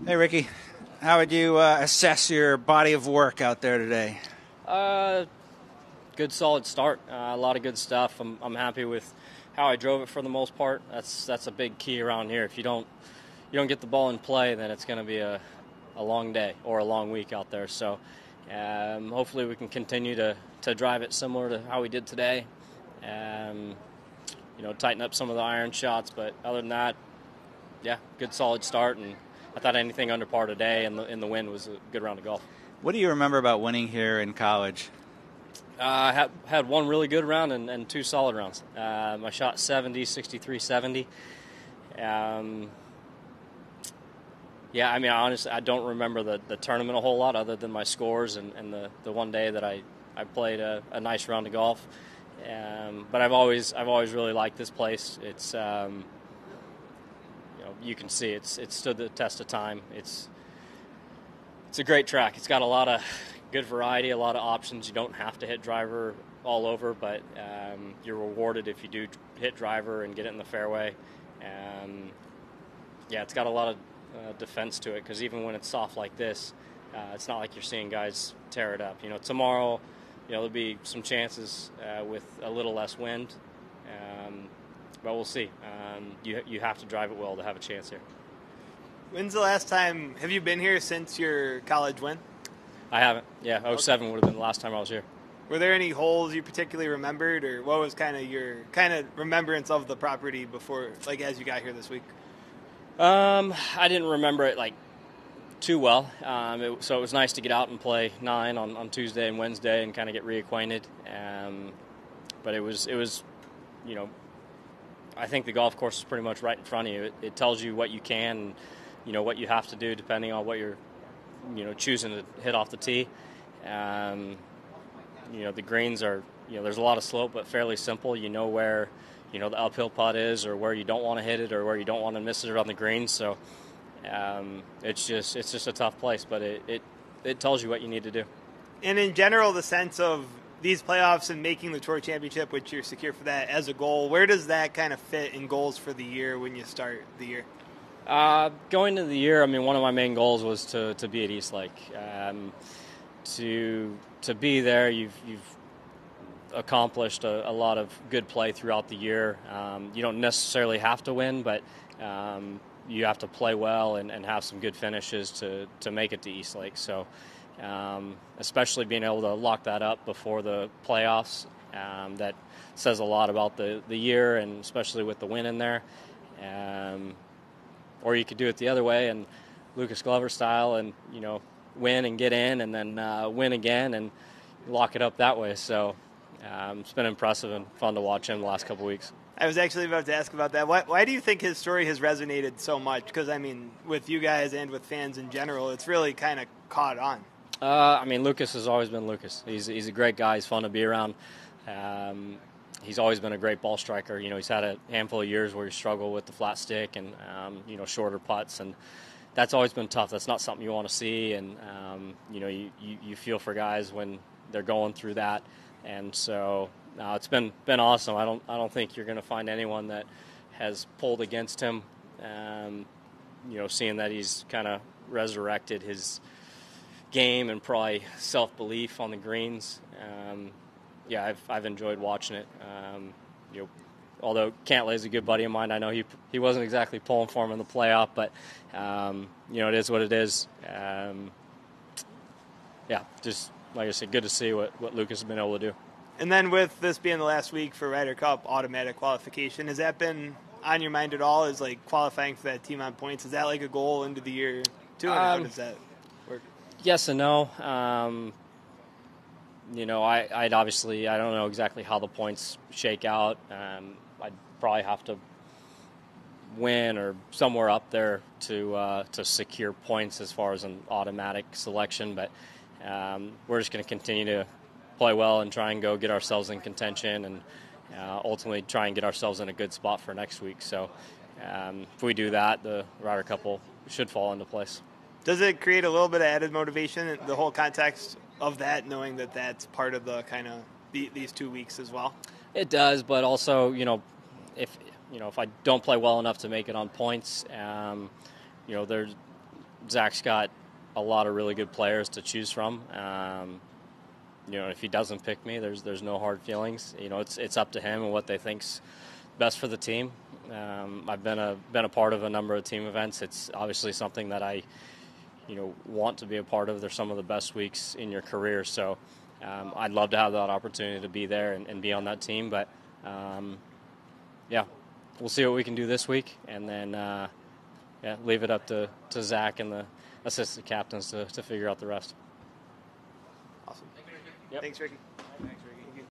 Hey, Ricky. How would you assess your body of work out there today? Good solid start. A lot of good stuff. I'm happy with how I drove it for the most part. That's a big key around here. If you don't get the ball in play, then it's going to be a long day or a long week out there. So hopefully we can continue to drive it similar to how we did today. Tighten up some of the iron shots, but other than that, yeah, good solid start. And I thought anything under par today in the wind was a good round of golf. What do you remember about winning here in college? I had one really good round and two solid rounds. I shot 70, 63, 70. Honestly, I don't remember the tournament a whole lot other than my scores and the one day that I played a nice round of golf. But I've always really liked this place. It's you can see it's stood the test of time. It's a great track. It's got a lot of good variety, a lot of options. You don't have to hit driver all over, but you're rewarded if you do hit driver and get it in the fairway. It's got a lot of defense to it, because even when it's soft like this, it's not like you're seeing guys tear it up. Tomorrow, there'll be some chances with a little less wind, but we'll see. You have to drive it well to have a chance here. When's the last time, have you been here since your college win? I haven't. Yeah, 07 would have been the last time I was here. Were there any holes you particularly remembered, or what was kind of your remembrance of the property before, like as you got here this week? I didn't remember it too well. So it was nice to get out and play 9 on Tuesday and Wednesday and kind of get reacquainted. But it was I think the golf course is pretty much right in front of you. It tells you what you can, and, what you have to do depending on what you're, choosing to hit off the tee. The greens are, there's a lot of slope, but fairly simple. You know where, the uphill putt is, or where you don't want to hit it, or where you don't want to miss it on the greens. So it's just a tough place, but it tells you what you need to do. And in general, the sense of these playoffs and making the Tour Championship, which you're secure for that as a goal, where does that kind of fit in goals for the year when you start the year? Going into the year, one of my main goals was to be at East Lake. To be there, you've accomplished a lot of good play throughout the year. You don't necessarily have to win, but you have to play well and have some good finishes to make it to East Lake. So especially being able to lock that up before the playoffs, that says a lot about the year, and especially with the win in there. Or you could do it the other way, and Lucas Glover style, and win and get in, and then win again and lock it up that way. So it's been impressive and fun to watch him the last couple of weeks. I was actually about to ask about that. Why do you think his story has resonated so much? Because, with you guys and with fans in general, it's really kind of caught on. Lucas has always been Lucas. He's a great guy. He's fun to be around. He's always been a great ball striker. He's had a handful of years where he struggled with the flat stick and, shorter putts, and that's always been tough. That's not something you want to see, and, you feel for guys when they're going through that. And so it's been awesome. I don't think you're going to find anyone that has pulled against him, seeing that he's kind of resurrected his game and probably self-belief on the greens. I've enjoyed watching it. Although Cantlay is a good buddy of mine, I know he wasn't exactly pulling for him in the playoff, but it is what it is. Just like I said, good to see what Lucas has been able to do. And then with this being the last week for Ryder Cup automatic qualification, has that been on your mind at all? Is qualifying for that team on points? Is that a goal into the year too? How does that work? Yes and no. I'd obviously, I don't know exactly how the points shake out. I'd probably have to win or somewhere up there to secure points as far as an automatic selection. But we're just going to continue to play well and try and go get ourselves in contention, and ultimately try and get ourselves in a good spot for next week. So if we do that, the Ryder Cup should fall into place. Does it create a little bit of added motivation, the whole context of that, knowing that that's part of the kind of these 2 weeks as well? It does, but also, if I don't play well enough to make it on points, Zach's got a lot of really good players to choose from. If he doesn't pick me, there's no hard feelings. It's up to him and what they think's best for the team. I've been a part of a number of team events. It's obviously something that I want to be a part of. They're some of the best weeks in your career, so I'd love to have that opportunity to be there and be on that team. But we'll see what we can do this week, and then leave it up to Zach and the assistant captains to figure out the rest. Awesome. Yep. Thanks, Rickie. Thanks, Rickie.